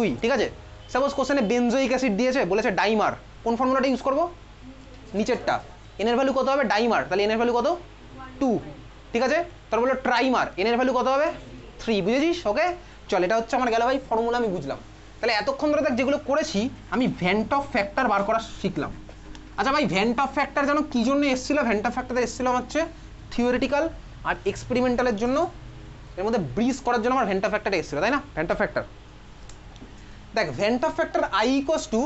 2, ঠিক আছে। সাপোজ কোশ্চেনে বেনজোইক অ্যাসিড দিয়েছে, বলেছে ডাইমার, কোন ফর্মুলাটা ইউজ করব? নিচেরটা। এন এর ভ্যালু কত হবে? ডাইমার, তাহলে এন এর ভ্যালু কত? 2, ঠিক আছে। তারপর বললো ট্রাইমার, এন এর ভ্যালু কত হবে? 3, বুঝেছিস? ওকে চল, এটা হচ্ছে আমার গেল ভাই ফর্মুলা, আমি বুঝলাম। তাহলে এতক্ষণ ধরে দেখ যেগুলো করেছি আমি ভ্যান্ট অফ ফ্যাক্টর বার করা শিখলাম। আচ্ছা ভাই, ভ্যান্ট অফ ফ্যাক্টর যেন কী জন্য এসেছিল? ভ্যান্ট অফ ফ্যাক্টর এসেছিলাম হচ্ছে থিওরিটিক্যাল আর এক্সপেরিমেন্টালের জন্য, এর মধ্যে ব্রিজ করার জন্য আমার ভ্যান্ট অফ ফ্যাক্টর এসেছিল, তাই না? ভ্যান্ট অফ ফ্যাক্টর দেখ, van't Hoff factor i equals to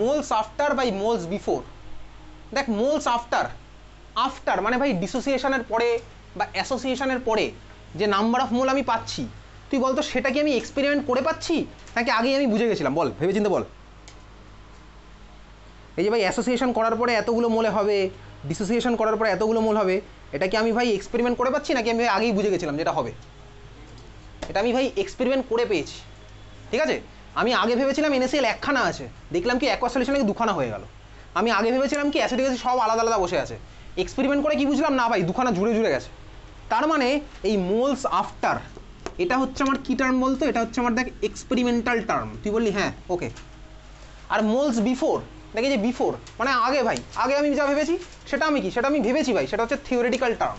moles after by moles before. দেখ মোলস আফটার, আফটার মানে ভাই ডিসোসিয়েশনের পরে বা অ্যাসোসিয়েশনের পরে যে নাম্বার অফ মোল আমি পাচ্ছি, তুই বলতো সেটা কি আমি এক্সপেরিমেন্ট করে পাচ্ছি নাকি আগেই আমি বুঝে গেছিলাম? বল, ভেবেচিন্তে বল। এই যে ভাই অ্যাসোসিয়েশন করার পরে এতগুলো মোলে হবে, ডিসোসিয়েশন করার পরে এতগুলো মোল হবে, এটা কি আমি ভাই এক্সপেরিমেন্ট করে পাচ্ছি নাকি আমি আগেই বুঝে গেছিলাম যেটা হবে? এটা আমি ভাই এক্সপেরিমেন্ট করে পেয়েছি, ঠিক আছে। আমি আগে ভেবেছিলাম NaCl একখানা আছে, দেখলাম কি অ্যাকোয়াস সলিউশনে দুখানা হয়ে গেল। আমি আগে ভেবেছিলাম কি অ্যাসিডিক অ্যাসিড সব আলাদা আলাদা বসে আছে, এক্সপেরিমেন্ট করে কি বুঝলাম না ভাই দুখানা জুড়ে জুড়ে গেছে। তার মানে এই মোলস আফটার, এটা হচ্ছে আমার কি টার্ম বলতো? এটা হচ্ছে আমার দেখ এক্সপেরিমেন্টাল টার্ম। তুই বললি হ্যাঁ, ওকে। আর মোলস বিফোর, দেখে যে বিফোর মানে আগে ভাই, আগে আমি যা ভেবেছি সেটা আমি কি, সেটা আমি ভেবেছি ভাই, সেটা হচ্ছে থিওরিটিক্যাল টার্ম।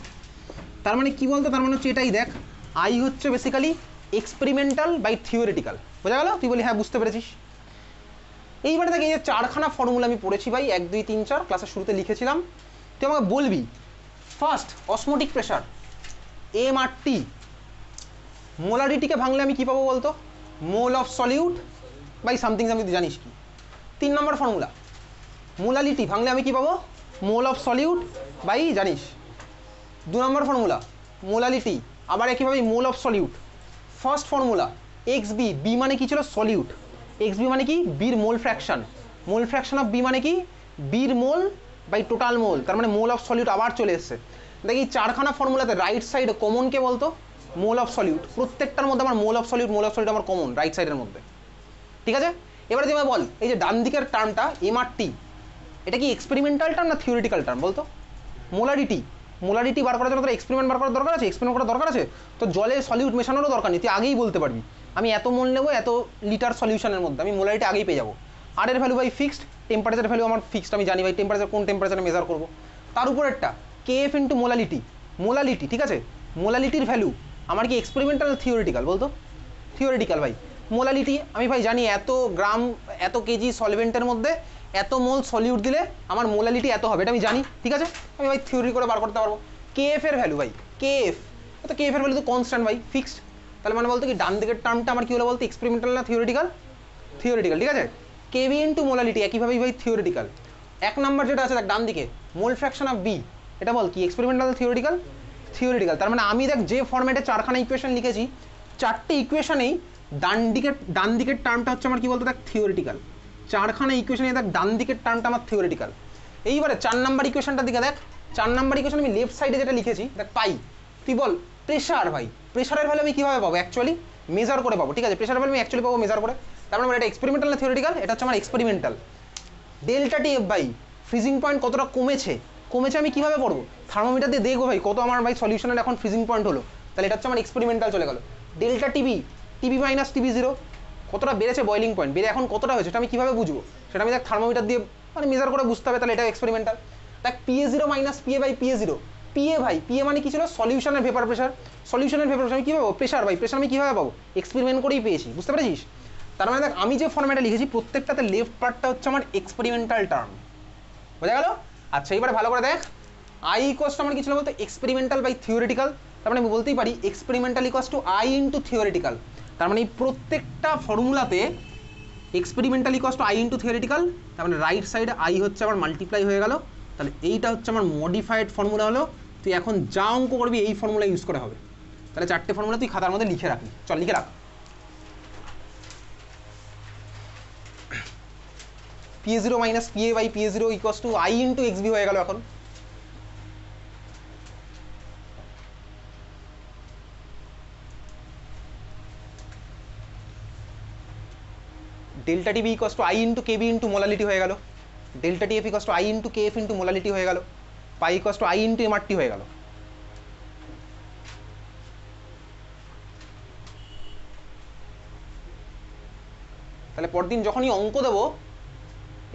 তার মানে কি বলতো? তার মানে হচ্ছে এটাই দেখ, আই হচ্ছে বেসিক্যালি এক্সপেরিমেন্টাল বাই থিওরিটিক্যাল। বোঝা গেল? তুই বলি হ্যাঁ বুঝতে পেরেছিস। এইবারে দেখ, এই যে 4খানা ফর্মুলা আমি পড়েছি ভাই, 1 2 3 4 ক্লাসের শুরুতে লিখেছিলাম। তুই আমাকে বলবি ফার্স্ট অসমোটিক প্রেশার MRT, মোলারিটিকে ভাঙলে আমি কি পাবো বলতো? Mole of solute by something something, তুই জানিস কি? 3 নম্বর ফর্মুলা মোলালিটি ভাঙলে আমি কি পাবো? মোল অফ সলিউট বাই, জানিস? 2 নম্বর ফর্মুলা মোলালিটি, আবার একইভাবে mole of solute. First formula XB, B মানে কি ছিল? সলিউট। XB মানে কি? বির mole fraction. Mole fraction of B মানে কি? বির মোল বাই টোটাল মোল, তার মানে মোল অফ সলিউট আবার চলে এসছে। দেখি 4খানা ফর্মুলাতে রাইট সাইডে কমন কে বলতো? Mole of solute. প্রত্যেকটার মধ্যে আমার মোল অফ সলিউট আমার কমন রাইট সাইডের মধ্যে, ঠিক আছে। এবারে তুমি বল, এই যে ডান দিকের টার্মটা MRT, এটা কি এক্সপেরিমেন্টাল টার্ম না থিওরিটিক্যাল টার্ম বলতো? মোলারিটি, মোলারিটি বার করার জন্য তোর এক্সপেরিমেন্ট বার করার দরকার আছে? এক্সপেরিমেন্ট করার দরকার আছে? তো জলে সলিউট মেশানোরও দরকার নেই, তুই আগেই বলতে পারবি আমি এত মোল নেবো এত লিটার সলিউশনের মধ্যে, আমি মোলারিটি আগেই পেয়ে যাবো। আর এর value by fixed, temperature value আমার ফিক্সড, আমি জানি ভাই টেম্পারেচার কোন টেম্পারেচারে মেজার করবো। তার উপরেরটা KF ইন্টু মোলালিটি, মোলালিটি, ঠিক আছে। মোলালিটির ভ্যালু আমার কি এক্সপেরিমেন্টাল না থিওরিটিক্যাল বলতো? থিওরিটিক্যাল ভাই। মোলালিটি আমি ভাই জানি এত গ্রাম এত কেজি সলভেন্টের মধ্যে এত মোল সলিউট দিলে আমার মোলালিটি এত হবে, এটা আমি জানি, ঠিক আছে। আমি ভাই থিওরি করে বার করতে পারবো। KF এর ভ্যালু ভাই, KF, তো KF এর ভ্যালু তো কনস্ট্যান্ট ভাই, ফিক্সড। তাহলে মানে বলতো কি ডান দিকের টার্মটা আমার কি হলো বলতো? এক্সপেরিমেন্টাল না থিওরিটিক্যাল? থিওরিটিক্যাল, ঠিক আছে। KB ইন্টু মোলালিটি একইভাবেই ভাই থিওরিটিক্যাল। 1 নম্বর যেটা আছে দেখ ডান দিকে, মোল ফ্র্যাকশন অফ বি, এটা বল কি এক্সপেরিমেন্টাল থিওরিটিক্যাল? থিওরিটিক্যাল। তার মানে আমি দেখ যে ফরম্যাটে 4খানা ইকুয়েশন লিখেছি, 4টে ইকুয়েশনেই ডান দিকের টার্মটা হচ্ছে আমার কি বলতো দেখ থিওরিটিক্যাল। 4খানা ইকুয়েশনে দেখ ডান দিকের টার্মটা আমার থিওরিটিক্যাল। এইবারে 4 নম্বর ইকুয়েশনটার দিকে দেখ, 4 নম্বর ইকুয়েশন আমি লেফট সাইডে যেটা লিখেছি দেখ পাই, তুই বল প্রেশার ভাই, প্রেশারের ভ্যালু আমি কীভাবে পাবো? অ্যাকচুয়ালি মেজার করে পাবো, ঠিক আছে। প্রেশারের ভ্যালু আমি অ্যাকচুয়ালি পাবো মেজার করে। তারপরে এটা এক্সপেরিমেন্টাল না থিওরিটিক্যাল? এটা হচ্ছে আমার experimental. Delta TF by freezing point কতটা কমেছে, আমি কীভাবে পড়বো? থার্মোমিটার দিয়ে দেখবো ভাই কত আমার ভাই সলিউশনের এখন ফ্রিজিং পয়েন্ট হলো, তাহলে এটা হচ্ছে আমার এক্সপেরিমেন্টাল চলে গেল। ডেল্টা TB মাইনাস TB0 কতটা বেড়েছে বয়লিং পয়েন্ট, বেড়ে এখন কতটা হয়েছে, এটা আমি কীভাবে বুঝবো? সেটা আমি দেখ থার্মোমিটার দিয়ে মানে মেজার করে বুঝতে হবে, তাহলে এটা এক্সপেরিমেন্টাল। দেখ PA0 minus PA by PA0, ভাই PA মানে কি ছিল? সলিউশনের ভেপার প্রেশার, সলিউশনের ভেপার প্রেশার আমি কীভাবে পাবো? প্রেশার ভাই, প্রেশার আমি কীভাবে পাবো? এক্সপেরিমেন্ট করেই পেয়েছি, বুঝতে পেরেছিস? তার মানে দেখ আমি যে ফর্ম্যাটে লিখেছি প্রত্যেকটাতে লেফট পার্টটা হচ্ছে আমার এক্সপেরিমেন্টাল টার্ম, বোঝা গেল? আচ্ছা এবারে ভালো করে দেখ, I ইকুয়াস টু আমার কি ছিল বলতো? Experimental by theoretical. তার মানে আমি বলতেই পারি experimental equals to I into theoretical. তার মানে এই প্রত্যেকটা ফর্মুলাতে experimental equals to I into theoretical, তার মানে রাইট সাইডে I হচ্ছে আমার মাল্টিপ্লাই হয়ে গেল। তাহলে এইটা হচ্ছে আমার মডিফাইড ফর্মুলা হলো। তুই এখন যা অঙ্ক করবি এই ফর্মুলা ইউজ করে হবে। তাহলে 4টে ফর্মুলা তুই খাতার মধ্যে লিখে রাখবি, চল লিখে রাখ। PA0 minus PA by PA0 equals to I into XB হয়ে গেল এখন। Delta TB equals to I into KB into molality হয়ে গেল। Delta TF equals to I into KF into molality হয়ে গেল। Pi equals to I into MRT হয়ে গেল। তাহলে পরদিন যখনই অঙ্ক দেবো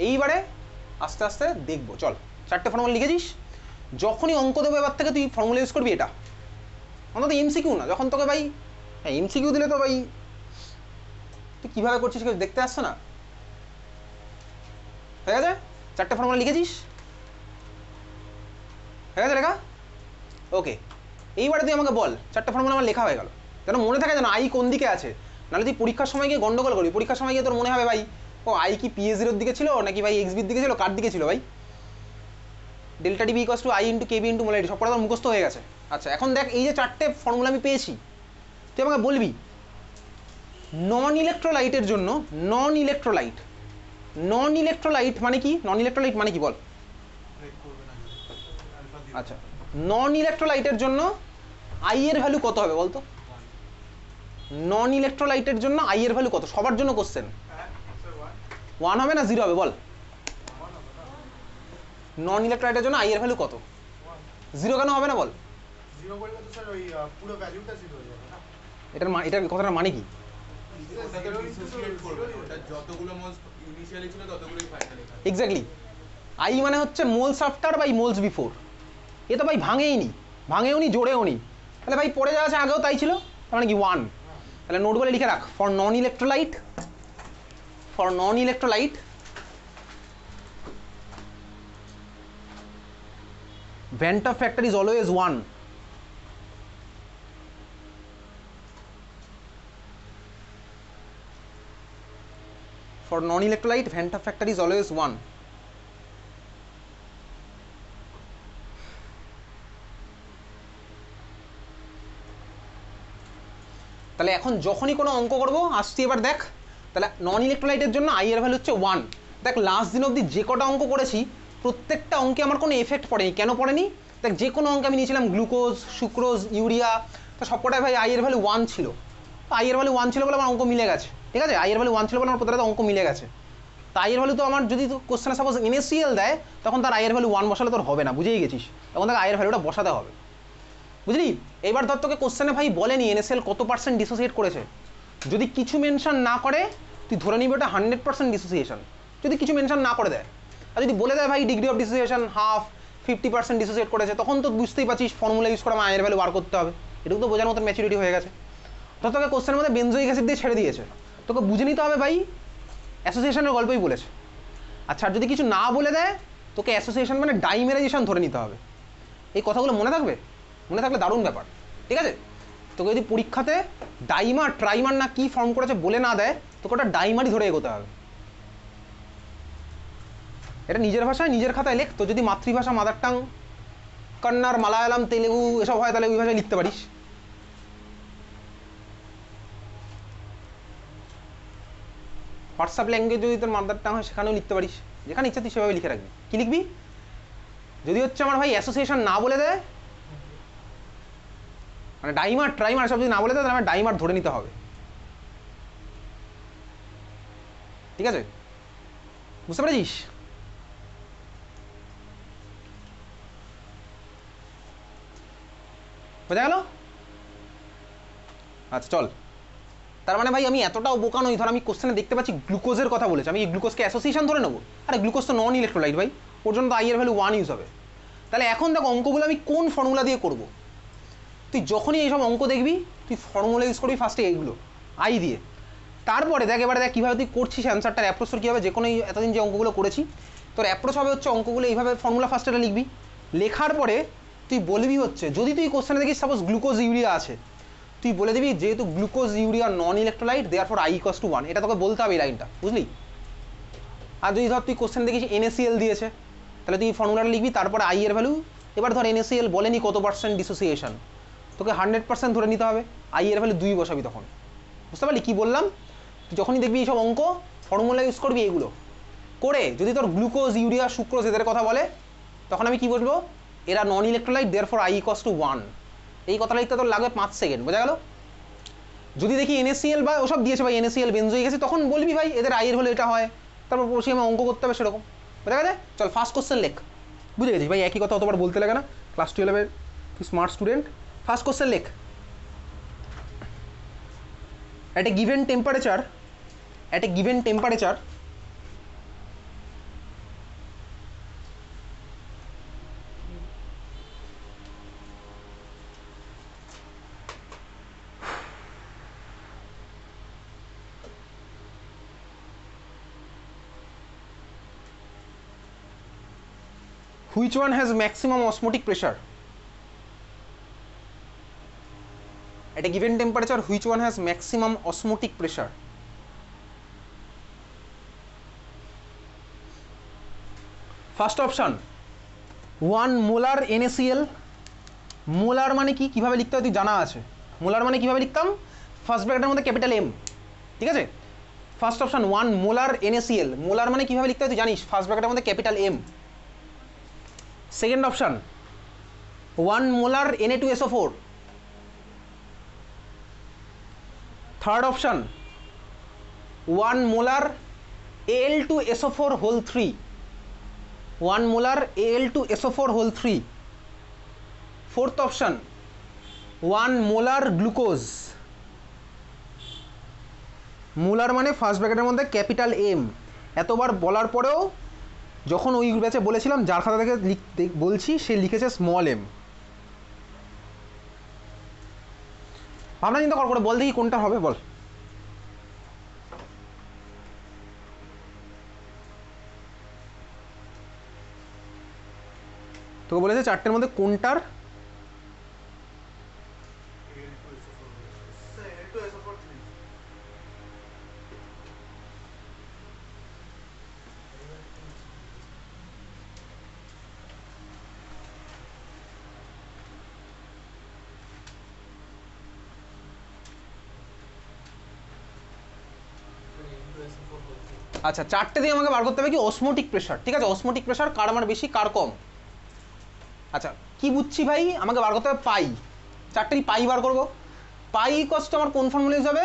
এইবারে আস্তে আস্তে দেখবো। চল 4টে ফর্মুলা লিখেছিস, যখনই অঙ্ক দেবো এবার থেকে তুই ফর্মুলা ইউজ করবি এটা, অন্তত এমসিকিউ না। যখন তোকে ভাই হ্যাঁ এমসিকিউ দিলে তো ভাই তুই কীভাবে করছিস কেউ দেখতে আসছো না। হয়ে গেছে? 4টে ফর্মুলা লিখেছিস? হয়ে গেছে লেখা? ওকে, এইবারে তুই আমাকে বল 4টে ফর্মুলা আমার লেখা হয়ে গেল, যেন মনে থাকে যেন আই কোন দিকে আছে। নাহলে তুই পরীক্ষার সময় গিয়ে গন্ডগোল করবি। পরীক্ষার সময় গিয়ে তোর মনে হবে ভাই ও আই কি পিএ0 দিকে ছিল নাকি ভাই এক্সবির দিকে ছিল, কার দিকে ছিল ভাই। Delta DB equals to i into KB into molarity সব কটা তোর মুখস্থ হয়ে গেছে। আচ্ছা এখন দেখ এই যে 4টে ফর্মুলা আমি পেয়েছি, তুই আমাকে বলবি নন ইলেকট্রোলাইটের জন্য নন ইলেকট্রোলাইট মানে কি? নন ইলেকট্রোলাইট মানে কি বল? আচ্ছা নন ইলেকট্রোলাইটের জন্য আই এর ভ্যালু কত হবে বলতো? নন ইলেকট্রোলাইটের জন্য আই এর ভ্যালু কত? সবার জন্য কোশ্চেন 1 হবে না 0 হবে বল? নন ইলেকট্রোলাইটের জন্য আই এর ভ্যালু কত? 0 কেন হবে না বল? 0 করলে তো স্যার ওই পুরো ভ্যালুটা 0 হয়ে যাবে না। এটার কথাটার মানে কি? যতগুলো মোলস ইনিশিয়ালি ছিল ততগুলোই ফাইনালি থাকে। এক্স্যাক্টলি, আই মানে হচ্ছে moles after by moles before. এ তো ভাই ভাঙেও নি জোড়েও নি, তাহলে ভাই পড়ে যাওয়া আছে আগেও তাই ছিল, তার মানে কি 1। তাহলে নোট বলে লিখে রাখ, for non electrolyte Vanta factor is always 1. For non-electrolyte, Vanta factor is always 1. তাহলে এখন যখনই কোনো অঙ্ক করবো আসছি এবার দেখ, তাহলে নন ইলেকট্রোলাইটের জন্য আই এর ভ্যালু হচ্ছে 1। দেখ লাস্ট দিন অবধি যে কটা অঙ্ক করেছি প্রত্যেকটা অঙ্কে আমার কোনো এফেক্ট পড়েনি। কেন পড়েনি? দেখ যে কোনো অঙ্কে আমি নিয়েছিলাম গ্লুকোজ, সুক্রোজ, ইউরিয়া, তো সবকটাই ভাই আই এর ভ্যালু 1 ছিল। তো আই এর ভ্যালু 1 ছিল বলে আমার অঙ্ক মিলে গেছে, ঠিক আছে? আই এর ভ্যালু 1 ছিল বলে আমার প্রত্যেকটা অঙ্ক মিলে গেছে। তো আই এর ভ্যালু তো আমার যদি কোশ্চেনে সাপোজ NaCl দেয় তখন তার আই এর ভ্যালু 1 বসালে তোর হবে না, বুঝেই গেছিস। তখন তাকে আই এর ভ্যালুটা বসাতে হবে, বুঝলি? এবার ধর তোকে কোশ্চেনে ভাই বলেনি NaCl কত % ডিসোসিয়েট করেছে, যদি কিছু মেনশন না করে তুই ধরে নিবি ওটা 100% ডিসোসিয়েশন। যদি কিছু মেনশন না করে দেয়, আর যদি বলে দেয় ভাই ডিগ্রি অফ ডিসোসিয়েশন 1/2 50% ডিসোসিয়েট করেছে, তখন তো বুঝতেই পারছিস ফর্মুলা ইউজ করে আমার আয়ের ভ্যালু বার করতে হবে। এটুকু তো বোঝার মতো ম্যাচুরিটি হয়ে গেছে। তো তোকে কোশ্চেনের মধ্যে বেনজোইক অ্যাসিড দিয়ে ছেড়ে দিয়েছে, তোকে বুঝে নিতে হবে ভাই অ্যাসোসিয়েশনের গল্পই বলেছে। আচ্ছা আর যদি কিছু না বলে দেয় তোকে অ্যাসোসিয়েশন মানে ডাইমেরাইজেশন ধরে নিতে হবে। এই কথাগুলো মনে থাকবে, মনে থাকলে দারুণ ব্যাপার, ঠিক আছে? তোকে যদি পরীক্ষাতে ডাইমার ট্রাইমার না কি ফর্ম করেছে বলে না দেয়, তোকে ওটা ডাইমারই ধরে এগোতে হবে। এটা নিজের ভাষায় নিজের খাতায় লেখ। তো যদি মাতৃভাষা মাদার টাং কন্নড়, মালায়ালাম, তেলেগু এসব হয় তাহলে ওই ভাষায় লিখতে পারিস। হোয়াটসঅ্যাপ ল্যাঙ্গুয়েজ যদি তোর মাদার টাং হয় সেখানেও লিখতে পারিস, যেখানে ইচ্ছা তুই সেভাবে লিখে রাখবি। কি লিখবি? যদি হচ্ছে আমার ভাই অ্যাসোসিয়েশন না বলে দেয়, মানে ডাইমার ট্রাইমার সব যদি না বলে দেয় তাহলে আমার ডাইমার ধরে নিতে হবে, ঠিক আছে? বুঝতে পেরেছিস? বোঝা গেল? আচ্ছা চল, তার মানে ভাই আমি এতটাও বোকা নই। ধর আমি কোশ্চেনে দেখতে পাচ্ছি গ্লুকোজের কথা বলেছে, আমি এই গ্লুকোজকে অ্যাসোসিয়েশন ধরে নেবো? আরে গ্লুকোজ তো নন ইলেকট্রোলাইট ভাই, ওর জন্য তো আই এর ভ্যালু 1 ইউজ হবে। তাহলে এখন দেখো অঙ্কগুলো আমি কোন ফর্মুলা দিয়ে করব। তুই যখনই এইসব অঙ্ক দেখবি তুই ফর্মুলা ইউজ করবি ফার্স্টে এইগুলো আই দিয়ে। তারপরে দেখ এবারে দেখ কীভাবে তুই করছিস অ্যান্সারটার অ্যাপ্রোচ তোর কী হবে। যে কোনো এতদিন যে অঙ্কগুলো করেছি তোর অ্যাপ্রোচ হবে হচ্ছে অঙ্কগুলো এইভাবে ফর্মুলা ফার্স্ট এটা লিখবি। লেখার পরে তুই বলবি হচ্ছে যদি তুই কোশ্চেনে দেখিস সাপোজ গ্লুকোজ ইউরিয়া আছে, তুই বলে দিবি যেহেতু glucose urea non electrolyte therefore I equals to 1। এটা তোকে বলতে হবে এই লাইনটা, বুঝলি? আর যদি ধর তুই কোশ্চেন দেখিস NaCl দিয়েছে, তাহলে তুই ফর্মুলাটা লিখবি, তারপরে আই এর ভ্যালু। এবার ধর NaCl বলেনি কত % ডিসোসিয়েশন, তোকে 100% ধরে নিতে হবে, আই এর ভ্যালু 2 বসাবি তখন। বুঝতে পারলি কি বললাম? তুই যখনই দেখবি এইসব অঙ্ক ফর্মুলা ইউজ করবি এইগুলো করে। যদি তোর গ্লুকোজ ইউরিয়া সুক্রোজ এদের কথা বলে তখন আমি কি বলবো, এরা non electrolyte therefore I equals to 1। এই কথা লিখতে তোর লাগবে 5 সেকেন্ড, বোঝা গেল? যদি দেখি NaCl বা ওসব দিয়েছে ভাই NaCl বেনজোইক অ্যাসিড, তখন বলবি ভাই এদের আই এর ভ্যালু এটা হয়, তারপর বসে আমি অঙ্ক করতে হবে সেরকম, বোঝা গেছে? চল ফার্স্ট কোশ্চেন লেখ। বুঝে গেছিস ভাই, একই কথা অতবার বলতে লাগে না, ক্লাস 12-এর তুই স্মার্ট স্টুডেন্ট। ফার্স্ট কোশ্চেন লেখ। At a given temperature at a given temperature which one has maximum osmotic pressure? At a given temperature, which one has maximum osmotic pressure? First option 1 molar NaCl. Molar মানে কি কিভাবে লিখতে হয় তুই জানা আছে। Molar মানে কিভাবে লিখতাম, ফার্স্ট ব্র্যাকেটের মধ্যে ক্যাপিটাল এম, ঠিক আছে। First option 1 molar NaCl, molar মানে কিভাবে লিখতে হয় তুই জানিস, ফার্স্ট ব্র্যাকেটের মধ্যে capital M. Second option 1 molar Na2SO4। Third option 1 molar Al2SO4 whole 3, 1 molar Al2SO4 whole 3। Fourth option 1 molar glucose. Molar মানে ফার্স্ট ব্র্যাকেটের মধ্যে ক্যাপিটাল এম। এতবার বলার পরেও যখন ওই ব্যাচে বলেছিলাম যার খাতা থেকে লিখতে বলছি সে লিখেছে স্মল এম। ভাবনা চিন্তা কর করে বল দেখি কোনটা হবে, বল। তোকে বলেছে চারটের মধ্যে কোনটার আচ্ছা চারটে দিয়ে আমাকে বার করতে হবে কি অসমোটিক প্রেশার, ঠিক আছে। অসমোটিক প্রেশার কার আমার বেশি কার কম। আচ্ছা কি বুঝছি ভাই, আমাকে বার করতে হবে পাই, চারটেরই পাই বার করবো। পাই কস্ট আমার কোন ফর্মুলা ইউজ হবে,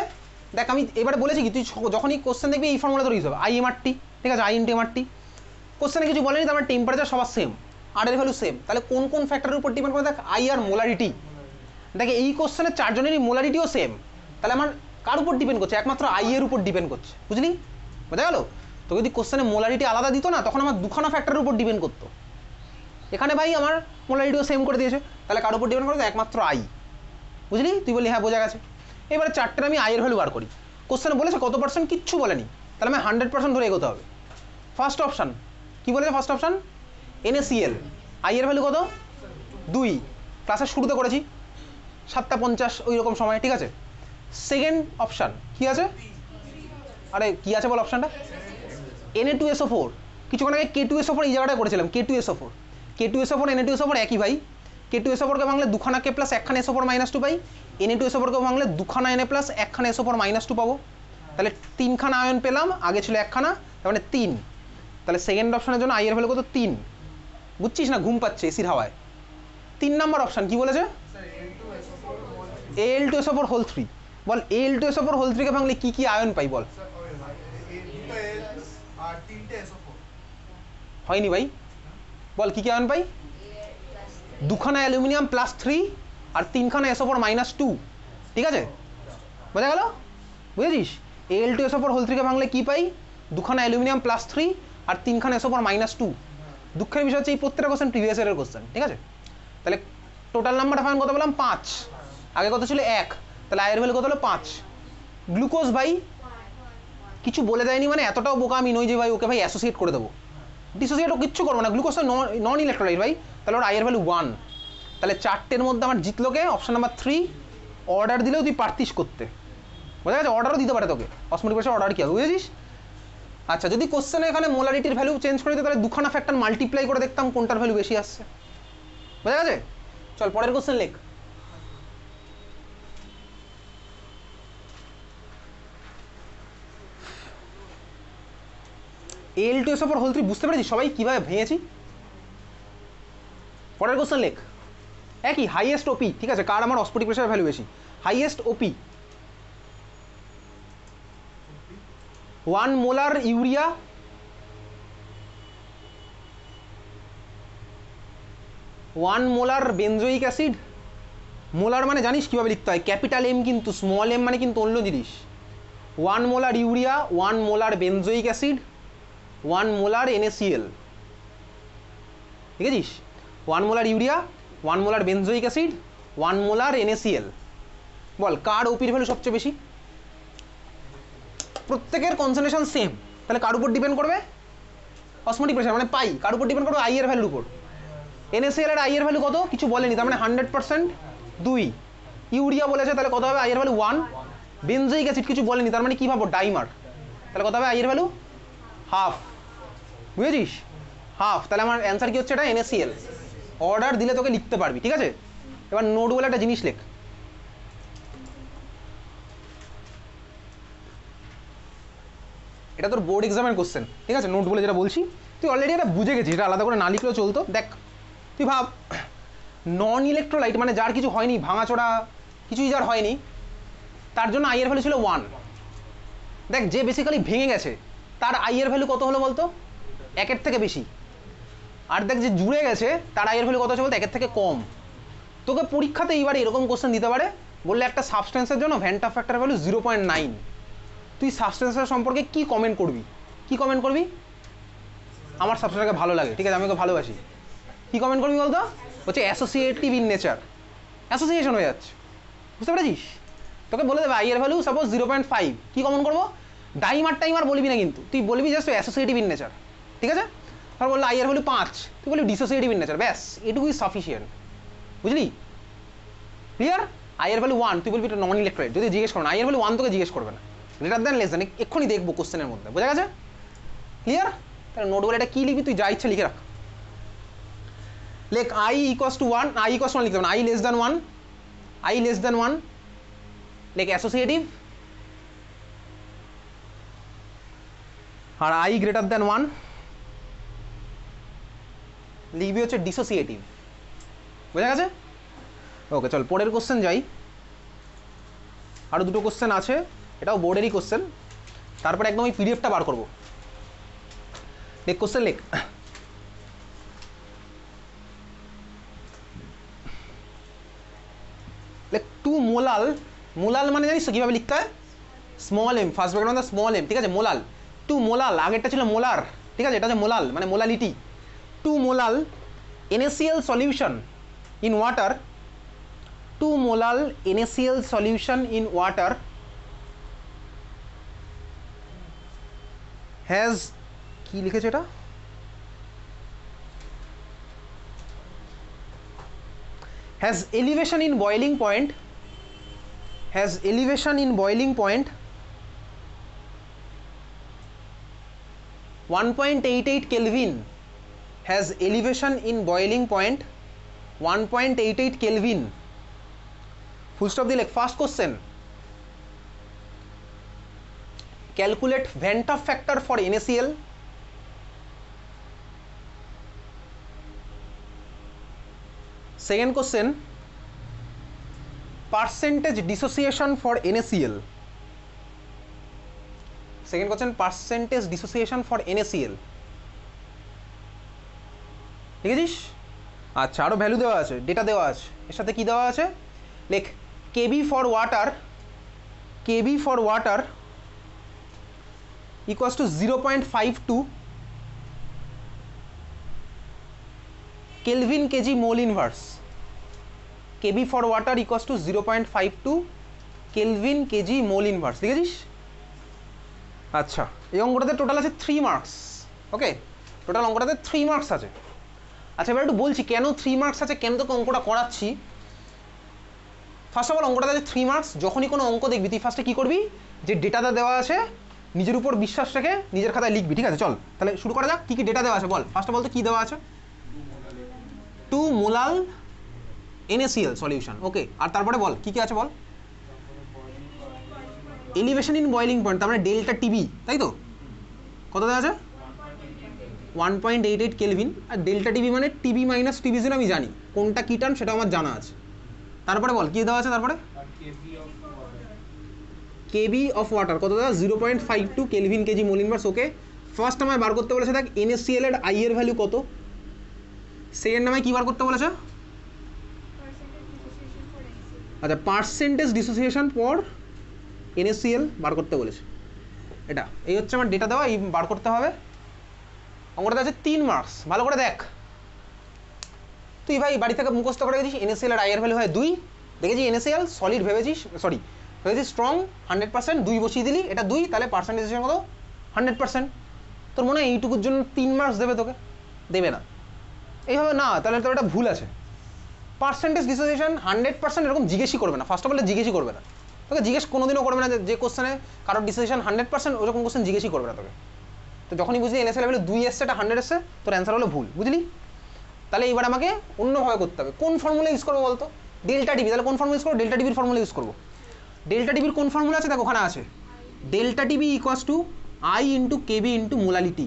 দেখ আমি এবারে বলেছি কি তুই যখনই কোশ্চেন দেখবি এই ফর্মুলা তোর ইউজ হবে, IMRT, ঠিক আছে, I*MRT। কোশ্চেনে কিছু বলেনি তার মানে টেম্পারেচার সবার সেম, আর এর ভ্যালু সেম, তাহলে কোন কোন ফ্যাক্টরের উপর ডিপেন্ড করে দেখ, আই আর মোলারিটি। দেখে এই কোশ্চেনের চারজনেরই মোলারিটিও সেম, তাহলে আমার কার উপর ডিপেন্ড করছে, একমাত্র আই এর উপর ডিপেন্ড করছে, বুঝলি, বোঝা গেল। তো যদি কোশ্চেনে মোলারিটি আলাদা দিত না তখন আমার দুখানা ফ্যাক্টরের উপর ডিপেন্ড করতো, এখানে ভাই আমার মোলারিটিও সেম করে দিয়েছে, তাহলে কার উপর ডিপেন্ড করতো, একমাত্র আই, বুঝলি। তুই বললি হ্যাঁ বোঝা গেছে। এবারে চারটের আমি আই এর ভ্যালু বার করি। কোশ্চেনে বলেছে কত পার্সেন্ট, কিচ্ছু বলেনি, তাহলে আমি 100% ধরে এগোতে হবে। ফার্স্ট অপশন কি বলেছে, ফার্স্ট অপশন NaCl, আই এর ভ্যালু কত 2, ক্লাসের শুরুতে করেছি 7:50 ওই রকম সময়, ঠিক আছে। সেকেন্ড অপশন কি আছে, আরে কি আছে বল অপশনটা, Na2SO4, কিছুক্ষণ আগে K2SO4 এই জায়গাটায় করেছিলাম, K2SO4, K2SO4 Na2SO4 একই ভাই। K2SO4 কে ভাঙলে দুখানা K প্লাস একখানা SO4 -2 পাই, Na2SO4 কে ভাঙলে দুখানা Na প্লাস একখানা SO4 -2 পাবো, তাহলে তিনখানা আয়ন পেলাম, আগে ছিল একখানা, তার মানে 3। তাহলে সেকেন্ড অপশনের জন্য আই এর ভ্যালু কত 3, বুঝছিস না, ঘুম পাচ্ছে এসির হাওয়ায়। 3 নাম্বার অপশন কি বলেছে, Al2SO4 হোল 3। বল Al2SO4 হোল 3 কে ভাঙলে কি কি আয়ন পাই বল, হয়নি ভাই, বল কি কি আয়ন পাই, দুখানা অ্যালুমিনিয়াম +3 আর তিনখানা SO4 -2, ঠিক আছে, বোঝা গেল, বুঝেছিস। Al2SO4 হোল 3 কে ভাঙলে কি পাই, দুখানা অ্যালুমিনিয়াম +3 আর তিনখানা SO4 -2। দুঃখের বিষয় হচ্ছে এই প্রত্যেকটা কোশ্চেন প্রিভিয়াস ইয়ারের কোশ্চেন, ঠিক আছে। তাহলে টোটাল নাম্বারটা ফাইন কত বললাম 5, আগে কত ছিল 1, তাহলে আয়ের ভ্যালু কত হলো 5। গ্লুকোজ ভাই কিছু বলে দেয়নি মানে এতটাও বোকা আমি নই যে ভাই ওকে ভাই অ্যাসোসিয়েট করে দেবো, ডিসোসিয়েটও কিচ্ছু করবো না, গ্লুকোজ নন ইলেকট্রোলাইট ভাই, তাহলে ওর আয়ের ভ্যালু 1। তাহলে চারটের মধ্যে আমার জিতলো কে, অপশন নাম্বার 3। অর্ডার দিলেও তুই পারতিস করতে, বোঝা গেছে, অর্ডারও দিতে পারে তোকে, অসমোটিক প্রেসার অর্ডার কি হবে, বুঝেছিস। আচ্ছা যদি কোশ্চেনে এখানে মোলারিটির ভ্যালু চেঞ্জ করে দিতে তাহলে দুখানা ফ্যাক্টর মাল্টিপ্লাই করে দেখতাম কোনটার ভ্যালু বেশি আসছে, বোঝা গেছে। চল পরের কোশ্চেন লেখ। Al2SO4 হোল 3 বুঝতে পেরেছি সবাই কিভাবে ভেঙেছি। পরের কোশ্চেন লেখ, একই হাইয়েস্ট ওপি, ঠিক আছে, কার আমার অসমোটিক প্রেসারের ভ্যালু বেশি, হাইয়েস্ট ওপি 1 molar urea, 1 molar benzoic acid. Molar মানে জানিস কিভাবে লিখতে হয়, ক্যাপিটাল এম কিন্তু, স্মল এম মানে কিন্তু অন্য জিনিস। 1 molar urea 1 molar benzoic acid 1 molar NaCl, ঠিক আছে? 1 molar urea 1 molar benzoic acid 1 molar NaCl। বল কার ওপির ভ্যালু সবচেয়ে বেশি? প্রত্যেকের কনসেন্ট্রেশন সেম, তাহলে কার উপর ডিপেন্ড করবে? অসমোটিক প্রেসার মানে পাই, কার উপর ডিপেন্ড করবে? আই এর ভ্যালুর উপর। NaCl এর আই এর ভ্যালু কত? কিছু বলেনি, তার মানে 100% 2। ইউরিয়া বলেছে, তাহলে কত হবে? আই এর ভ্যালু 1। বেনজোইক অ্যাসিড কিছু বলেনি, তার মানে কি ভাবো? ডাইমার, তাহলে কত হবে? আই এর ভ্যালু হাফ। বুঝেছিস? হাফ। তাহলে আমার অ্যান্সার কি হচ্ছে? এটা NaCl। অর্ডার দিলে তোকে লিখতে পারবি, ঠিক আছে? এবার নোট বলে একটা জিনিস লেখ। এটা তোর বোর্ড এক্সামের কোশ্চেন, ঠিক আছে? নোট বলে যেটা বলছি তুই অলরেডি এটা বুঝে গেছিস, এটা আলাদা করে না লিখলেও চলতো। দেখ তুই ভাব, নন ইলেকট্রোলাইট মানে যার কিছু হয়নি, ভাঙাচোরা কিছুই যার হয়নি, তার জন্য আই এর ভ্যালু ছিল 1। দেখ যে বেসিক্যালি ভেঙে গেছে তার আই এর ভ্যালু কত হলো বলতো? 1-এর থেকে বেশি। আর দেখ যে জুড়ে গেছে তার আই এর ভ্যালু কত আছে বলতো? 1-এর থেকে কম। তোকে পরীক্ষাতে এইবারে এরকম কোশ্চেন দিতে পারে, বললে একটা সাবস্টেন্সের জন্য ভ্যান্টা ফ্যাক্টর ভ্যালু 0.9। তুই সাবস্টেন্সের সম্পর্কে কি কমেন্ট করবি? কি কমেন্ট করবি? আমার সাবস্টেন্সটাকে ভালো লাগে, ঠিক আছে, আমি ওকে ভালোবাসি। কি কমেন্ট করবি বলতো? হচ্ছে অ্যাসোসিয়েটিভ ইন নেচার, অ্যাসোসিয়েশন হয়ে যাচ্ছে। বুঝতে পেরেছিস? তোকে বলে দেবে আই এর ভ্যালু সাপোজ 0.5, কি কমেন্ট করবো? ডাইমার টাইমার বলবি না কিন্তু, তুই বলবি জাস্ট অ্যাসোসিয়েটিভ ইন নেচার, ঠিক আছে? তারপর বললো আই এর ভ্যালু 5, তুই বলবি ডিসোসিয়েটিভ ইন নেচার, ব্যাস এটুকুই সাফিসিয়েন্ট। বুঝলি? ক্লিয়ার? আই এর ভ্যালু 1, তুই বলবি এটা নন ইলেকট্রোলাইট। যদি জিজ্ঞেস করো না, আই এর ভ্যালু 1 তোকে জিজ্ঞেস করবে না, গ্রেটার দ্যান লেস দ্যান এক্ষুনি দেখবো কোশ্চেনের মধ্যে। বোঝা গেছে? ক্লিয়ার? তাহলে নোট বলে এটা কি লিখবি? তুই যা ইচ্ছা লিখে রাখ। লেখ i equals to 1, i equals to 1 লিখতে হবে না, i less than 1, i less than 1 লেখ অ্যাসোসিয়েটিভ, আর আই গ্রেটার দ্যান 1 লিখবি হচ্ছে ডিসোসিয়েটিভ। বোঝা গেছে? ওকে চল পরের কোশ্চেন যাই। আরও দুটো কোশ্চেন আছে, এটাও বোর্ডেরই কোশ্চেন, তারপরে একদম এই পিডিএফটা বার করবো। দেখ কোশ্চেন লেখ, লেখ 2 মোলাল, মোলাল মানে জানিস তো কীভাবে লিখতে হয়? স্মল এম, ফার্স্ট ব্র্যাকেট মধ্যে স্মল এম, ঠিক আছে? মোলাল, 2 মোলাল, আগেরটা ছিল মোলার, ঠিক আছে? এটা হচ্ছে মোলাল মানে molality. 2 মোলাল NaCl solution in water, 2 মোলাল NaCl solution in water has, কি লিখেছে এটা? has elevation in boiling point, has elevation in boiling point 1.88 Kelvin, has elevation in boiling point 1.88 Kelvin, full stop দিলে। First question, calculate van't factor for NaCl। Second question, percentage dissociation for NaCl। Second question, percentage dissociation for NaCl। ঠিক আছে? আচ্ছা আরও value দেওয়া আছে, data দেওয়া আছে, এর সাথে কি দেওয়া আছে? লেখ KB for water, KB for water equals to 0.52 kelvin kg mole inverse. KB for water equals to 0.52 kelvin kg mole inverse. লিখেছিস? আচ্ছা এই অঙ্কটাতে টোটাল আছে 3 মার্কস। ওকে, টোটাল অঙ্কটাতে 3 মার্কস আছে। আচ্ছা এবার একটু বলছি কেন 3 মার্কস আছে, কেন তোকে অঙ্কটা করাচ্ছি। ফার্স্ট অফ অল অঙ্কটাতে আছে 3 মার্কস। যখনই কোনো অঙ্ক দেখবি তুই ফার্স্টে কী করবি, যে ডেটাটা দেওয়া আছে নিজের উপর বিশ্বাস রেখে নিজের খাতায় লিখবি। ঠিক আছে চল তাহলে শুরু করা যাক। কী কী ডেটা দেওয়া আছে বল। ফার্স্ট অফ অল তো কী দেওয়া আছে? 2 মোলাল NaCl সলিউশন। ওকে, আর তারপরে বল কী কী আছে বল। এলিভেশন ইন বয়েলিং পয়েন্ট, তার মানে ডেল্টা টিবি, তাই তো? কত দেওয়া আছে? 1.88 কেলভিন। আর ডেল্টা টিবি মানে টিবি মাইনাস টিবি জিরো, আমি জানি কোনটা কী টার্ম সেটা আমার জানা আছে। তারপরে বল কী দেওয়া আছে তারপরে? কেবি অফ ওয়াটার কত দেওয়া? 0.52 কেলভিন কেজি মোল ইনভার্স। ওকে, ফার্স্ট আমায় বার করতে বলেছে দেখ NaCl এর আই এর ভ্যালু কত। সেকেন্ড আমায় কী বার করতে বলেছে? আচ্ছা পার্সেন্টেজ ডিসোসিয়েশন ফর NaCl বার করতে বলেছে। এটা এই হচ্ছে আমার ডেটা দেওয়া, এই বার করতে হবে। অঙ্কটাতে আছে 3 মার্কস, ভালো করে দেখ। তুই ভাই বাড়ি থেকে মুখস্থ করে গেছিস NaCl এর আই এর ভ্যালু হয় 2, দেখেছি NaCl সলিড ভেবেছিস, সরি ভেবেছিস স্ট্রং 100%, 2 বসিয়ে দিলি, এটা 2, তাহলে পার্সেন্টেজের কত 100%। তোর মনে হয় এইটুকুর জন্য 3 মার্কস দেবে তোকে? দেবে না। এইভাবে না, তাহলে তোর এটা ভুল আছে। পার্সেন্টেজ ডিসোসিয়েশন 100% এরকম জিজ্ঞেসই করবে না, ফার্স্ট অফ অল জিজ্ঞেসই করবে না তোকে, জিজ্ঞেস কোনোদিনও করবে না যে কোশ্চেনে কারোর ডিসোসিয়েশন 100%, ওরকম কোশ্চেন জিজ্ঞেসই করবে না তোকে। তো যখনই বুঝলি NaCl ভ্যালু 2 এসছে, এটা 100 এসছে, তোর অ্যান্সার হলো ভুল, বুঝলি? তাহলে এবার আমাকে অন্যভাবে করতে হবে। কোন ফর্মুলা ইউজ করবো বলতো? Delta TB. তাহলে কোন ফর্মুলা ইউজ করবো? ডেল্টা টিবির ফর্মুলা ইউজ করবো। ডেল্টা টিবির কোন ফর্মুলা আছে দেখো, ওখানে আছে delta TB equals to I into KB into molality.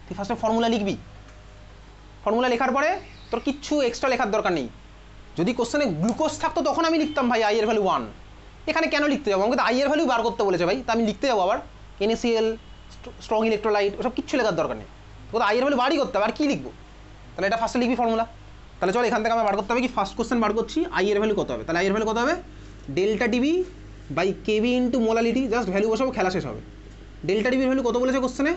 তুই ফার্স্টে ফর্মুলা লিখবি, ফর্মুলা লেখার পরে তোর কিচ্ছু এক্সট্রা লেখার দরকার নেই। যদি কোশ্চেনে গ্লুকোজ থাকতো তখন আমি লিখতাম ভাই I এর ভ্যালু 1, এখানে কেন লিখতে যাবো? আমাকে তো I এর ভ্যালু বার করতে বলেছে ভাই, তা আমি লিখতে যাবো আবার NaCl স্ট্রং ইলেকট্রোলাইট, ওসব কিচ্ছু লেখার দরকার নেই। তো I এর ভ্যালু বারই করতে হবে, আর কি লিখবো? তাহলে এটা ফার্স্টে লিখবি ফর্মুলা। তাহলে চল এখান থেকে আমার বার করতে হবে কি, ফার্স্ট কোশ্চেন বার করছি, I এর ভ্যালু কত হবে? তাহলে I এর ভ্যালু কত হবে? Delta TB by KB into molality, just value বসাবো, খেলা শেষ হবে। ডেল্টা টিবির ভ্যালু কত বলেছে কোশ্চেনে?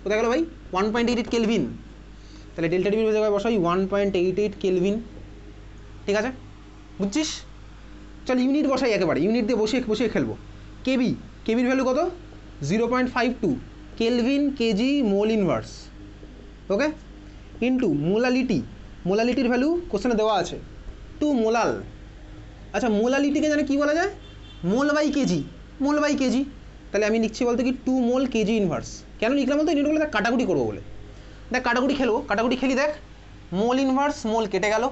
কোথায় গেল ভাই? 1.88 কেলভিন। তাহলে ডেল্টা টিবির জায়গায় বসাই 1.88 কেলভিন, ঠিক আছে? বুঝছিস? চল ইউনিট বসাই একেবারে, ইউনিট দিয়ে বসিয়ে খেলবো। কেবির ভ্যালু কত? 0.52 কেলভিন কেজি মোল ইনভার্স, ওকে, ইন্টু মোলালিটির ভ্যালু কোশ্চেনে দেওয়া আছে 2 মোলাল। আচ্ছা, মোলালিটিকে জানে কি বলা যায়? মোল বাই কেজি। তাহলে আমি লিখছি বলতে কি 2 মোল কেজি ইনভার্স। কেন লিখলাম বলতো? ইউনিটগুলো দেখ কাটাকুটি করবো বলে। দেখ কাটাকুটি খেলি, দেখ মোল ইনভার্স মোল কেটে গেল,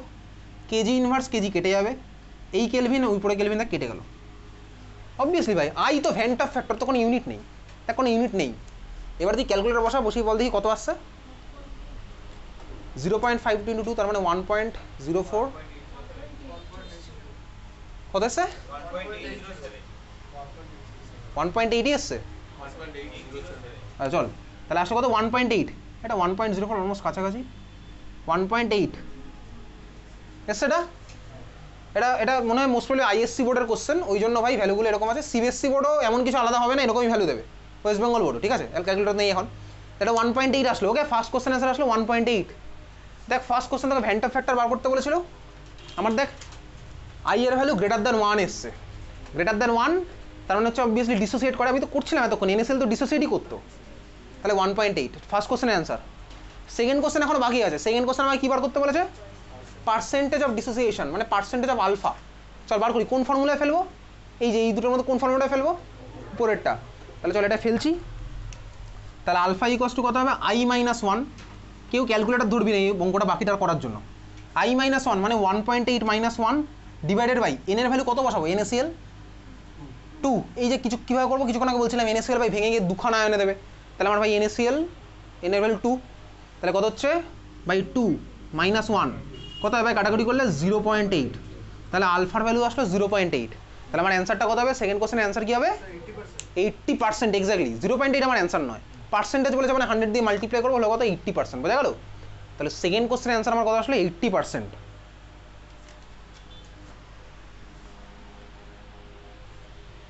কেজি ইনভার্স কেজি কেটে যাবে, এই কেলভিন ওই পরে কেলভিন দেখ কেটে গেল। অবভিয়াসলি ভাই I তো ভ্যান্ট অফ ফ্যাক্টর, তো কোনো ইউনিট নেই, দেখ কোনো ইউনিট নেই। এবার তুই ক্যালকুলেটর বসিয়ে বল দেখি কত আসছে। 0.52 ইন্টু 2 তার মানে 1.04, কত এসছে? 1.8 এসছে। চল তাহলে আসলে কত? 1.8, এটা 1.04 অলমোস্ট কাছাকাছি, 1.8 এসছে। এটা মনে হয় মোস্ট প্রবলি ISC বোর্ডের কোশ্চেন, ওই জন্য ভাই ভ্যালুগুলো এরকম আছে। CBSC বোর্ডও এমন কিছু আলাদা হবে না, এরকমই ভ্যালু দেবে, ওয়েস্ট বেঙ্গল বোর্ডও, ঠিক আছে? ক্যালকুলেটর নেই এখন। এটা 1.8 আসলো, ওকে, ফার্স্ট কোশ্চেন অ্যান্সার আসলো 1.8। দেখ ফার্স্ট কোশ্চেন থেকে ভ্যান্ট অফ ফ্যাক্টর বার করতে বলেছিল, আমার দেখ I এর ভ্যালু গ্রেটার দ্যান 1 এসছে। গ্রেটার দ্যান 1 তার মানে হচ্ছে অবভিয়াসলি ডিসোসিয়েট করে, আমি তো করছিলাম এতক্ষণ, NaCl তো ডিসোসিয়েটই করতো। তাহলে 1.8 ফার্স্ট কোশ্চেনের অ্যান্সার। সেকেন্ড কোশ্চেন এখনো বাকি আছে। সেকেন্ড কোশ্চেন আমাকে কী বার করতে বলেছে? পার্সেন্টেজ অফ ডিসোসিয়েশন, মানে পার্সেন্টেজ অফ আলফা। চল বার করি, কোন ফর্মুলায় ফেলবো? এই যে এই দুটোর মধ্যে কোন ফর্মুলায় ফেলবো? উপরেরটা। তাহলে চল এটা ফেলছি। তাহলে আলফা ইকুয়ালস টু কত হবে? I-1। কেউ ক্যালকুলেটর ধরবি না এই অঙ্কটা বাকিটার করার জন্য। I-1 মানে 1.8 - 1 ডিভাইডেড বাই n এর ভ্যালু কত বসাবো? NaCl 2। এই যে কিছু কীভাবে করবো, কিছুক্ষণ আগে বলছিলাম NaCl ভাই ভেঙে গিয়ে দুখানা আয়নে দেবে। তাহলে আমার ভাই NaCl n এর ভ্যালু 2, তাহলে কত হচ্ছে বাই 2 - 1 কত হবে? কাটাকুটি করলে 0.8, তাহলে আলফার ভ্যালু আসলো 0.8। তাহলে আমার অ্যান্সারটা কত হবে? সেকেন্ড কোশ্চেনের অ্যান্সার কী হবে? 80%, এক্স্যাক্টলি। 0.8 আমার অ্যান্সার নয়, পার্সেন্টেজ বলেছে, মানে 100 দিয়ে মাল্টিপ্লাই করবো, হলো কত? 80%, বোঝা গেল? তাহলে সেকেন্ড কোশ্চেনের অ্যান্সার আমার কত আসলো? 80%।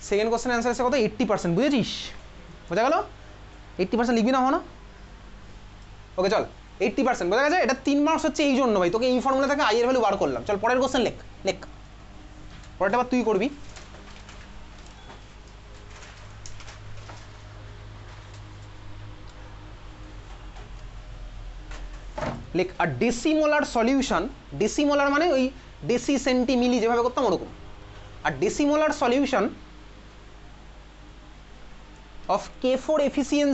সেকেন্ড কোশ্চেনের অ্যান্সার এসে কত? 80%, বুঝেছিস? বোঝা গেল? 80% লিখবি না হো না? ওকে চল, 80% বোঝা গেছে। এটা 3 মার্কস হচ্ছে এই জন্য ভাই, তোকে এই ফর্মুলা থেকে I এর ভ্যালু বার করলাম। চল পরের কোশ্চেন লেখ। পরেরটা আবার তুই করবি। লেখ আর ডেসিমোলার সলিউশন। ডেসিমোলার মানে ওই ডেসি সেন্টি মিলি যেভাবে করতাম ওরকম। আর decimolar solution of K4 efficient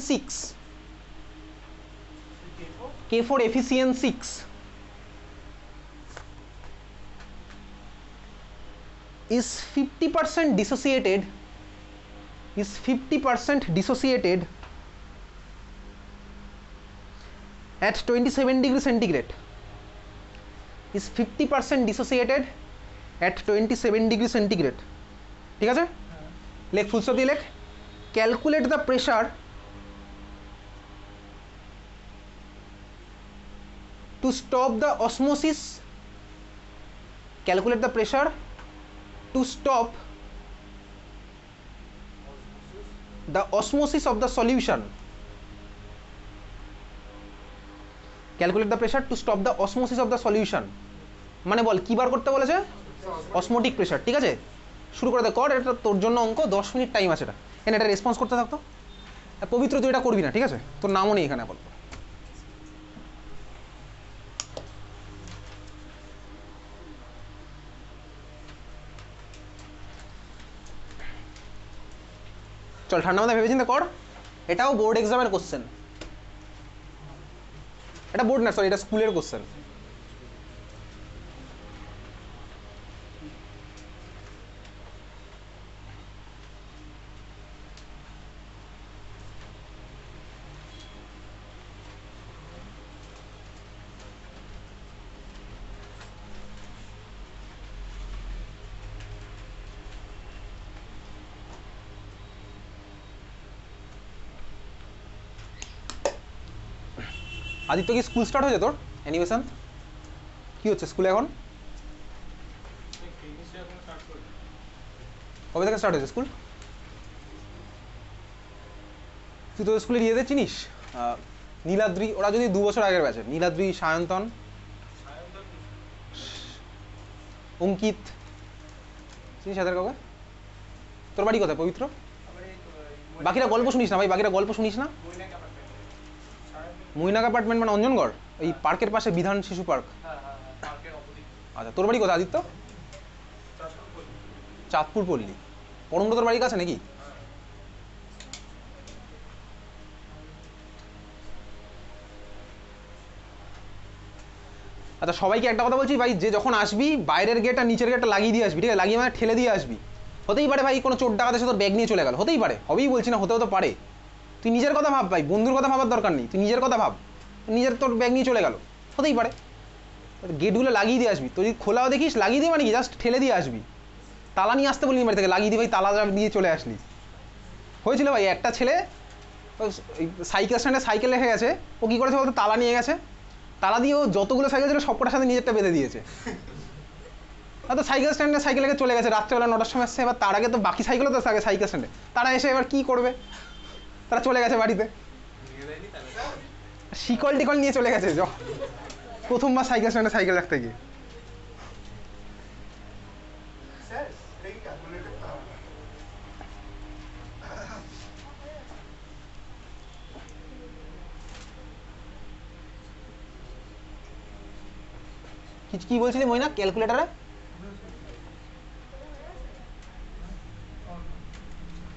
6 is 50% dissociated at 27 degrees centigrade. Is 50% dissociated at 27 degrees centigrade. ঠিক আছে? লেখ, ফুল স্টপ দিয়ে লেখ। Calculate the pressure to stop the osmosis. Calculate the pressure to stop the osmosis of the solution, calculate the pressure to stop the osmosis of the solution, মানে বল কি বার করতে বলেছে? Osmotic pressure. ঠিক আছে, শুরু করে দে, কর। এটা তোর জন্য অঙ্ক, 10 মিনিট টাইম আছে। এটা এটা রেসপন্স করতে থাকতো। পবিত্র তুই এটা করবি না, ঠিক আছে? তোর নামও নেই এখানে বল। চল ঠান্ডা মাথায় ভেবে চিন্তে কর। এটাও বোর্ড এক্সামের কোশ্চেন। এটা বোর্ড না, সরি, এটা স্কুলের কোশ্চেন। আদিত্য, কি স্কুল স্টার্ট হয়েছে তোর? অ্যানিমেশন কি হচ্ছে স্কুলে এখন? কবে থেকে স্টার্ট হয়েছে স্কুল? তুই তোর স্কুলের ইয়েদের চিনিস? নীলাদ্রি, ওরা যদি 2 বছর আগের ব্যাচের। নীলাদ্রি, সায়ন্তন, অঙ্কিত, চিনিস এদের কাউকে? তোর বাড়ি কোথায় পবিত্র? বাকিরা গল্প শুনিস না ভাই, বাকিরা গল্প শুনিস না। মৈনাক অ্যাপার্টমেন্ট মানে অঞ্জনগড়, ওই পার্কের পাশে, বিধান শিশু পার্ক। আচ্ছা, তোর বাড়ি কোথায় আদিত্য? চাঁদপুর পল্লী। পরমটা তোর বাড়ির কাছে নাকি? আচ্ছা, সবাইকে একটা কথা বলছি ভাই, যে যখন আসবি বাইরের গেট আর নিচের গেটটা লাগিয়ে দিয়ে আসবি, ঠিক আছে? লাগিয়ে মানে ঠেলে দিয়ে আসবি। হতেই পারে ভাই কোনো চোর ডাকাত এসে তোর ব্যাগ নিয়ে চলে গেল, হতেই পারে, হবেই বলছি না, হতেও তো পারে। তুই নিজের কথা ভাব ভাই, বন্ধুর কথা ভাবার দরকার নেই, তুই নিজের কথা ভাব। নিজের তোর ব্যাগ নিয়ে চলে গেল, হতেই পারে। গেটগুলো লাগিয়ে দিয়ে আসবি, তুই যদি খোলাও দেখিস লাগিয়ে দিয়ে, মানে কি জাস্ট ঠেলে দিয়ে আসবি। তালা নিয়ে আসতে বলিনি বাড়ি থেকে, লাগিয়ে দিয়ে ভাই তালা দিয়ে চলে আসলি। হয়েছিল ভাই, একটা ছেলে সাইকেল স্ট্যান্ডে সাইকেল রেখে গেছে, ও কী করেছে বলতো, তালা নিয়ে গেছে, তালা দিয়ে ও যতগুলো সাইকেল ছিল সবকটার সাথে নিজেরটা বেঁধে দিয়েছে। তো সাইকেল স্ট্যান্ডে সাইকেল রেখে চলে গেছে, রাত্রেবেলা 9টার সময় এসছে। এবার তার আগে তো বাকি সাইকেলও তো থাকে সাইকেল স্ট্যান্ডে, তারা এসে এবার কী করবে, তারা চলে গেছে বাড়িতে, শিকল টিকল নিয়ে চলে গেছে প্রথমবার সাইকেল স্ট্যান্ডে সাইকেল রাখতে গিয়ে। কি বলছিলি মইনা ক্যালকুলেটারে?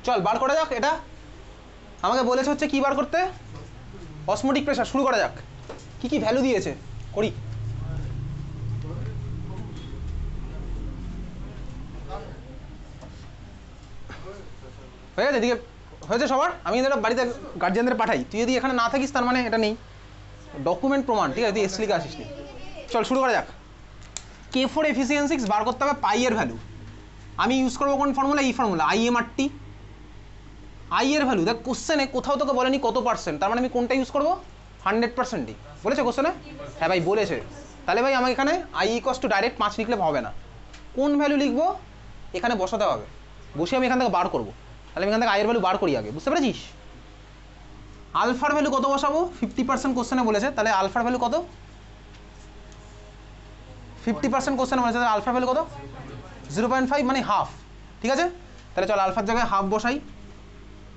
চল বার করা যাক এটা। আমাকে বলেছে হচ্ছে কি বার করতে? Osmotic pressure. শুরু করা যাক। কি কি ভ্যালু দিয়েছে করি। হয়ে গেছে এদিকে, হয়েছে সবার? আমি এটা বাড়িতে গার্জিয়ানদের পাঠাই, তুই যদি এখানে না থাকিস তার মানে এটা নেই, ডকুমেন্ট প্রমাণ, ঠিক আছে? তুই এসলি আসিস নি। চল শুরু করা যাক। K4 এফিসিয়েন্সি বার করতে হবে পাই এর ভ্যালু। আমি ইউজ করবো কোন ফর্মুলা? এই ফর্মুলা, IMRT। আই এর ভ্যালু দেখ, কোশ্চেনে কোথাও তোকে বলেনি কত পার্সেন্ট, তার মানে আমি কোনটা ইউজ করবো? 100%ই বলেছে কোশ্চেনে। হ্যাঁ ভাই বলেছে। তাহলে ভাই আমাকে এখানে I = ডাইরেক্ট 5 লিখলে হবে না, কোন ভ্যালু লিখবো এখানে বসাতে হবে, বসে আমি এখান থেকে বার করবো। তাহলে আমি এখান থেকে আই এর ভ্যালু বার করি আগে, বুঝতে পেরেছিস? আলফার ভ্যালু কত বসাবো? 50% কোশ্চেনে বলেছে, তাহলে আলফার ভ্যালু কত? 50% কোশ্চেনে বলেছে, তাহলে আলফার ভ্যালু কত? 0.5 মানে হাফ, ঠিক আছে? তাহলে চল আলফার জায়গায় হাফ বসাই,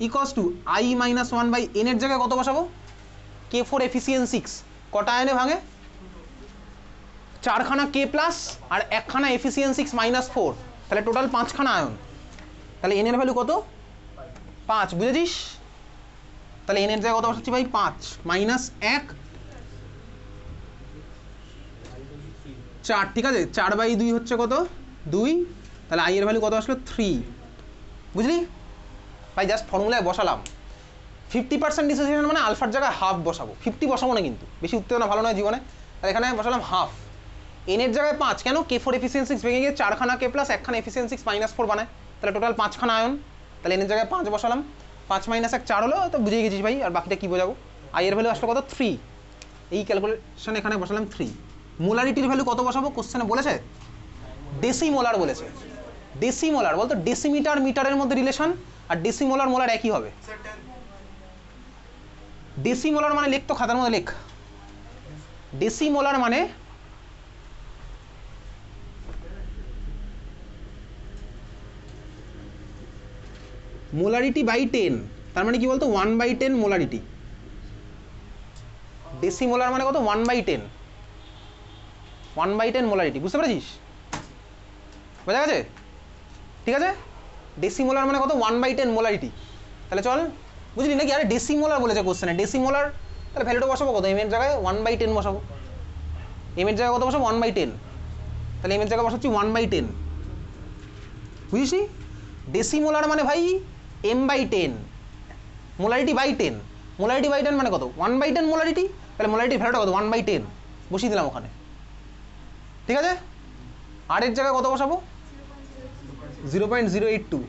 = I - 1/n এর জায়গায় কত বসাবো? K4 এফিসিয়েন্সি কটা আয়নে ভাঙে? 4খানা K প্লাস আর 1খানা এফিসিয়েন্সি -4, তাহলে টোটাল 5খানা আয়ন। তাহলে n এর ভ্যালু কত? 5, বুঝেছিস? তাহলে n এর জায়গায় কত বসাচ্ছি ভাই? 5 - 1 4, ঠিক আছে? 4/2 হচ্ছে কত? 2। তাহলে I এর ভ্যালু কত আসলো? 3, বুঝলি ভাই? জাস্ট ফর্মুলায় বসালাম। 50% ডিসোসিয়েশন মানে আলফার জায়গায় হাফ বসাবো, 50 বসাবো না কিন্তু, বেশি উত্তেজনা ভালো নয় জীবনে। তাহলে এখানে বসালাম হাফ। এন এর জায়গায় 5, কেন? K4 এফিসিয়েন্সি ভেঙে গিয়ে 4খানা K প্লাস 1খানা এফিসিয়েন্সি -4 বানায়, তাহলে টোটাল 5খানা আয়ন। তাহলে এন এর জায়গায় 5 বসালাম, 5 - 1 4 হলো, তো বুঝেই গেছিস ভাই। আর বাকিটা কি বোঝাবো? আই এর ভ্যালু আসলো কত? 3। এই ক্যালকুলেশন এখানে বসালাম 3। মোলারিটির ভ্যালু কত বসাবো কোশ্চেনে বলেছে? ডেসিমোলার বলেছে। ডেসিমোলার বলতো ডেসিমিটার মিটারের মধ্যে রিলেশন, আর ডেসিমোলার মোলার একই হবে। सर 10 ডেসিমোলার মানে লেখ তো খাতার মধ্যে লেখ। ডেসিমোলার মানে মোলারিটি বাই 10, তার মানে কি বলতো 1/10 মোলারিটি। ডেসিমোলার মানে কত 1/10, 1/10 মোলারিটি, বুঝতে পেরেছিস? বোঝা গেছে? ঠিক আছে, ডেসিমোলার মানে কত 1/10 মোলারিটি। তাহলে চল, বুঝলি নাকি? আরে ডেসিমোলার বলেছে কোশ্চেনে, ডেসিমোলার, তাহলে ভ্যালুটা বসাবো কত? এম এর জায়গায় 1/10 বসাবো। এম এর জায়গায় কত বসাবো? 1/10। তাহলে এম এর জায়গায় বসাচ্ছি 1/10, বুঝিস নি? ডেসিমোলার মানে ভাই m/10, molarity by 10, molarity by 10 মানে কত? 1/10 মোলারিটি। তাহলে মোলারিটির ভ্যালুটা কত? 1/10 বসিয়ে দিলাম ওখানে, ঠিক আছে? আর এর জায়গায় কত বসাবো? 0.082।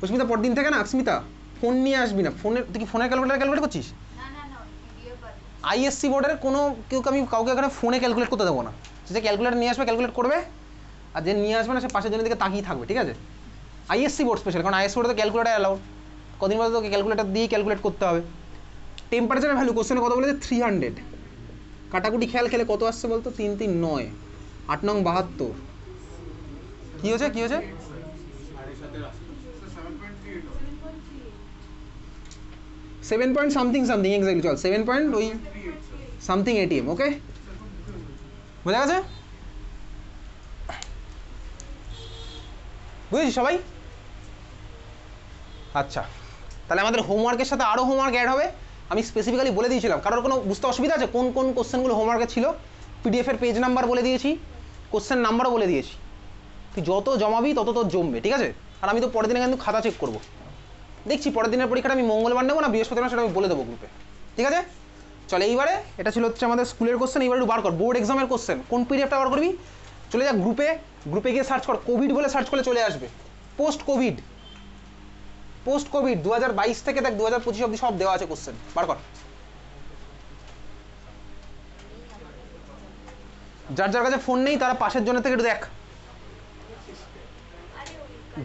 অস্মিতা পর দিন থেকে না, স্মিতা ফোন নিয়ে আসবি না, ফোনের, তুই কি ফোনের ক্যালকুলেট করছিস? আইএসসি বোর্ডের কোনো আমি কাউকে এখানে ফোনে ক্যালকুলেট করতে দেবো না। যে ক্যালকুলেটর নিয়ে আসবে ক্যালকুলেট করবে, আর যে নিয়ে আসবে না সে পাশের জনের দিকে তাকিয়ে থাকবে, ঠিক আছে? আইএসসি বোর্ড স্পেশাল, কারণ আইএসসি বোর্ডে তো ক্যালকুলেটার অ্যালাউড। কদিন বাদে তোকে ক্যালকুলেটার দিয়ে ক্যালকুলেট করতে হবে। টেম্পারেচারের ভ্যালু কোশ্চেনে কত বলেছে? 300। কাটাকুটি খেয়াল খেলে কত আসছে বলতো? 3 3 9, 8 9 72। কি হয়েছে, কি হয়েছে? 7 পয়েন্ট সামথিং সামথিং, এক্স্যাক্টলি। চল 7 পয়েন্ট ওই সামথিং এটিএম, ওকে? বোঝা গেছে? বুঝেছি সবাই? আচ্ছা, তাহলে আমাদের হোমওয়ার্কের সাথে আরও হোমওয়ার্ক অ্যাড হবে। আমি স্পেসিফিক্যালি বলে দিয়েছিলাম, কারোর কোনো বুঝতে অসুবিধা আছে কোন কোন কোশ্চেনগুলো হোমওয়ার্কে ছিল? পিডিএফের পেজ নাম্বার বলে দিয়েছি, কোশ্চেন নাম্বারও বলে দিয়েছি। তুই যত জমাবি তত তোর জমবে, ঠিক আছে? আর আমি তো পরের দিনে কিন্তু খাতা চেক করবো, দেখছি পরের দিনের পরীক্ষাটা আমি মঙ্গলবার নেবো না বৃহস্পতিবার, সেটা আমি বলে দেবো গ্রুপে, ঠিক আছে? চলে এইবারে, এটা ছিল হচ্ছে আমাদের স্কুলের কোশ্চেন। এইবার একটু বার কর বোর্ড এক্সামের কোশ্চেন। কোন পিডিএফটা বার করবি? চলে যা গ্রুপে, গ্রুপে গিয়ে সার্চ কর কোভিড বলে, সার্চ করলে চলে আসবে। পোস্ট কোভিড 2022 থেকে দেখ 2025 অব্দি সব দেওয়া আছে কোশ্চেন, বার কর। যার যার কাছে ফোন নেই তারা পাশের জনের থেকে একটু দেখ,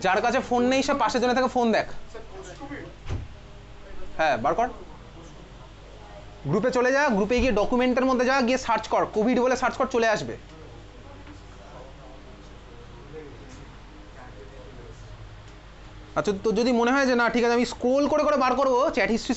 যার কাছে ফোন নেই সে পাশের জনের থেকে ফোন দেখ। হ্যাঁ বার কর, গ্রুপে চলে যা, গ্রুপে গিয়ে ডকুমেন্টের মধ্যে যা, গিয়ে সার্চ কর কোভিড বলে, সার্চ কর, চলে আসবে। আচ্ছা, তো যদি মনে হয় যে না ঠিক আছে আমি স্ক্রোল করে করে বার করবো চ্যাট হিস্ট্রি